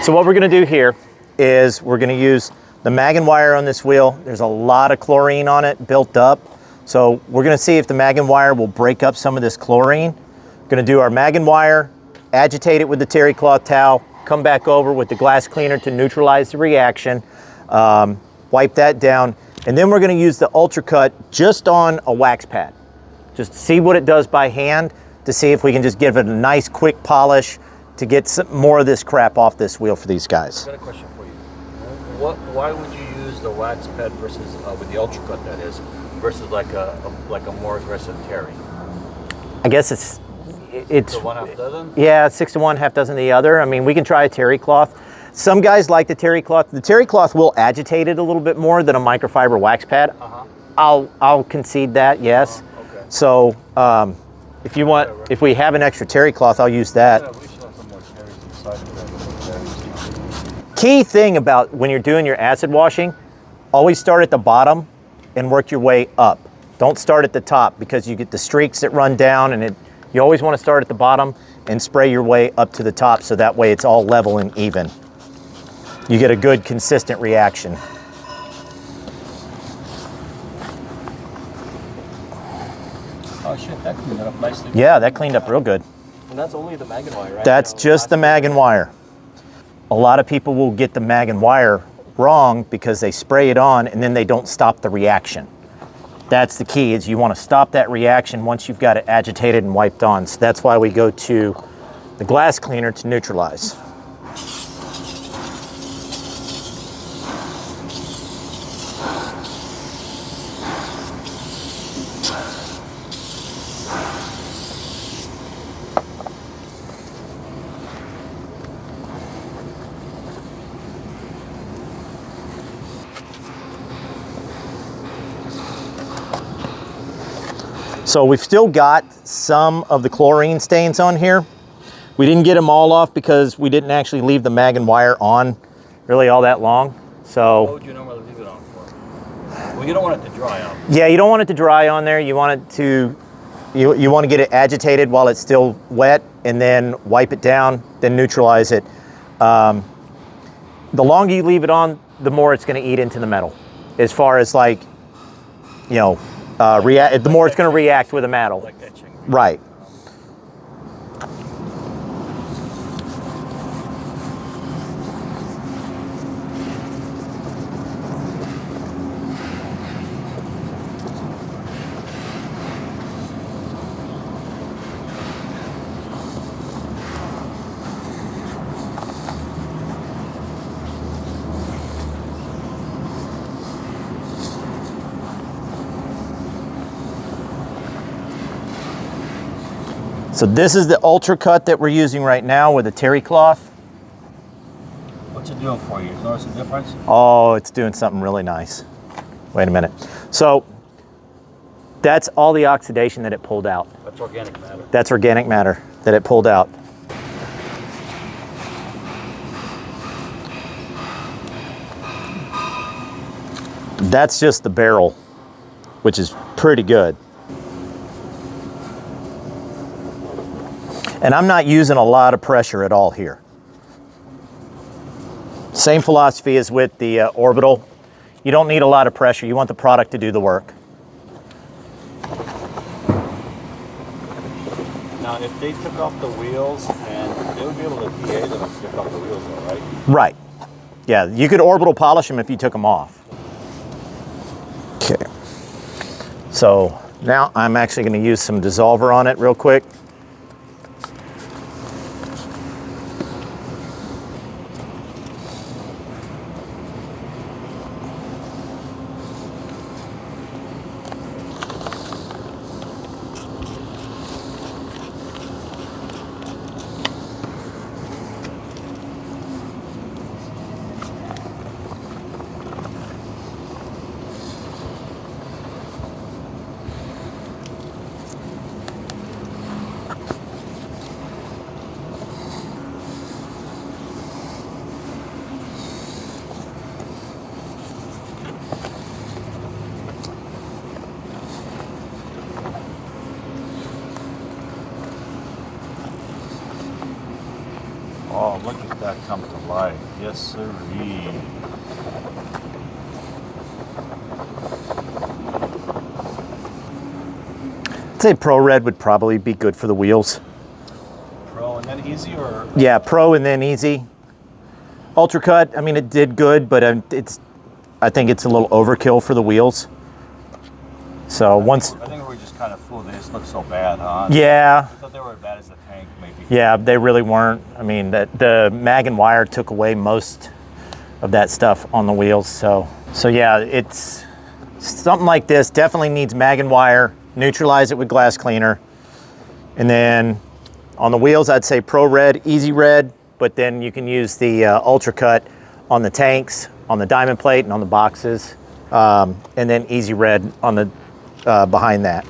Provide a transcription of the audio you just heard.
So what we're gonna do here is we're gonna use the mag and wire on this wheel. There's a lot of chlorine on it built up. So we're gonna see if the mag and wire will break up some of this chlorine. We're gonna do our mag and wire, agitate it with the terry cloth towel, come back over with the glass cleaner to neutralize the reaction, wipe that down, and then we're gonna use the Ultra Cut just on a wax pad. Just see what it does by hand to see if we can just give it a nice quick polish to get some more of this crap off this wheel for these guys. I've got a question for you. Why would you use the wax pad versus with the Ultra Cut, that is, versus like a more aggressive terry? I guess it's So 1 half dozen? yeah, 6 to 1, half dozen the other. I mean, we can try a terry cloth. Some guys like the terry cloth. The terry cloth will agitate it a little bit more than a microfiber wax pad. I'll concede that, yes. Okay. So if you want, if we have an extra terry cloth, I'll use that. Yeah, we should have some more terries inside of that. Key thing about when you're doing your acid washing, always start at the bottom and work your way up. Don't start at the top because you get the streaks that run down, and you always want to start at the bottom and spray your way up to the top so that way it's all level and even. You get a good consistent reaction. Oh shit, that cleaned it up nicely. Yeah, that cleaned up real good. And that's only the mag and wire, right? That's just the mag and wire. A lot of people will get the mag and wire wrong because they spray it on and then they don't stop the reaction. That's the key, is you want to stop that reaction once you've got it agitated and wiped on. So that's why we go to the glass cleaner to neutralize. So we've still got some of the chlorine stains on here. We didn't get them all off because we didn't actually leave the mag and wire on really all that long. So what would you normally leave it on for? Well, you don't want it to dry out. yeah, you don't want it to dry on there. You want it to, you want to get it agitated while it's still wet, and then wipe it down, then neutralize it. The longer you leave it on, the more it's going to eat into the metal. As far as like, you know, the more it's going to react with the metal. Like etching. Right. So this is the Ultra Cut that we're using right now with a terry cloth. What's it doing for you? Notice the difference? Oh, it's doing something really nice. Wait a minute. So that's all the oxidation that it pulled out. That's organic matter. That's organic matter that it pulled out. That's just the barrel, which is pretty good. And I'm not using a lot of pressure at all here. Same philosophy as with the orbital. You don't need a lot of pressure. You want the product to do the work. Now, if they took off the wheels, and they would be able to PA them if they took off the wheels though, right? Right. Yeah, you could orbital polish them if you took them off. Okay. So now I'm actually going to use some dissolver on it real quick. look at that come to life. Yes, sirree. I'd say Pro Red would probably be good for the wheels. Pro and then easy, or? Yeah, Pro and then easy. Ultra Cut, I mean, it did good, but I think it's a little overkill for the wheels. So I think we just kind of fooled. They just look so bad, huh? Yeah. I thought they were as bad as the tank, maybe. Yeah, they really weren't. I mean, the mag and wire took away most of that stuff on the wheels. So yeah, it's something like this. Definitely needs mag and wire. Neutralize it with glass cleaner, and then on the wheels, I'd say Pro Red, Easy Red, but then you can use the Ultra Cut on the tanks, on the diamond plate, and on the boxes, and then Easy Red on the behind that.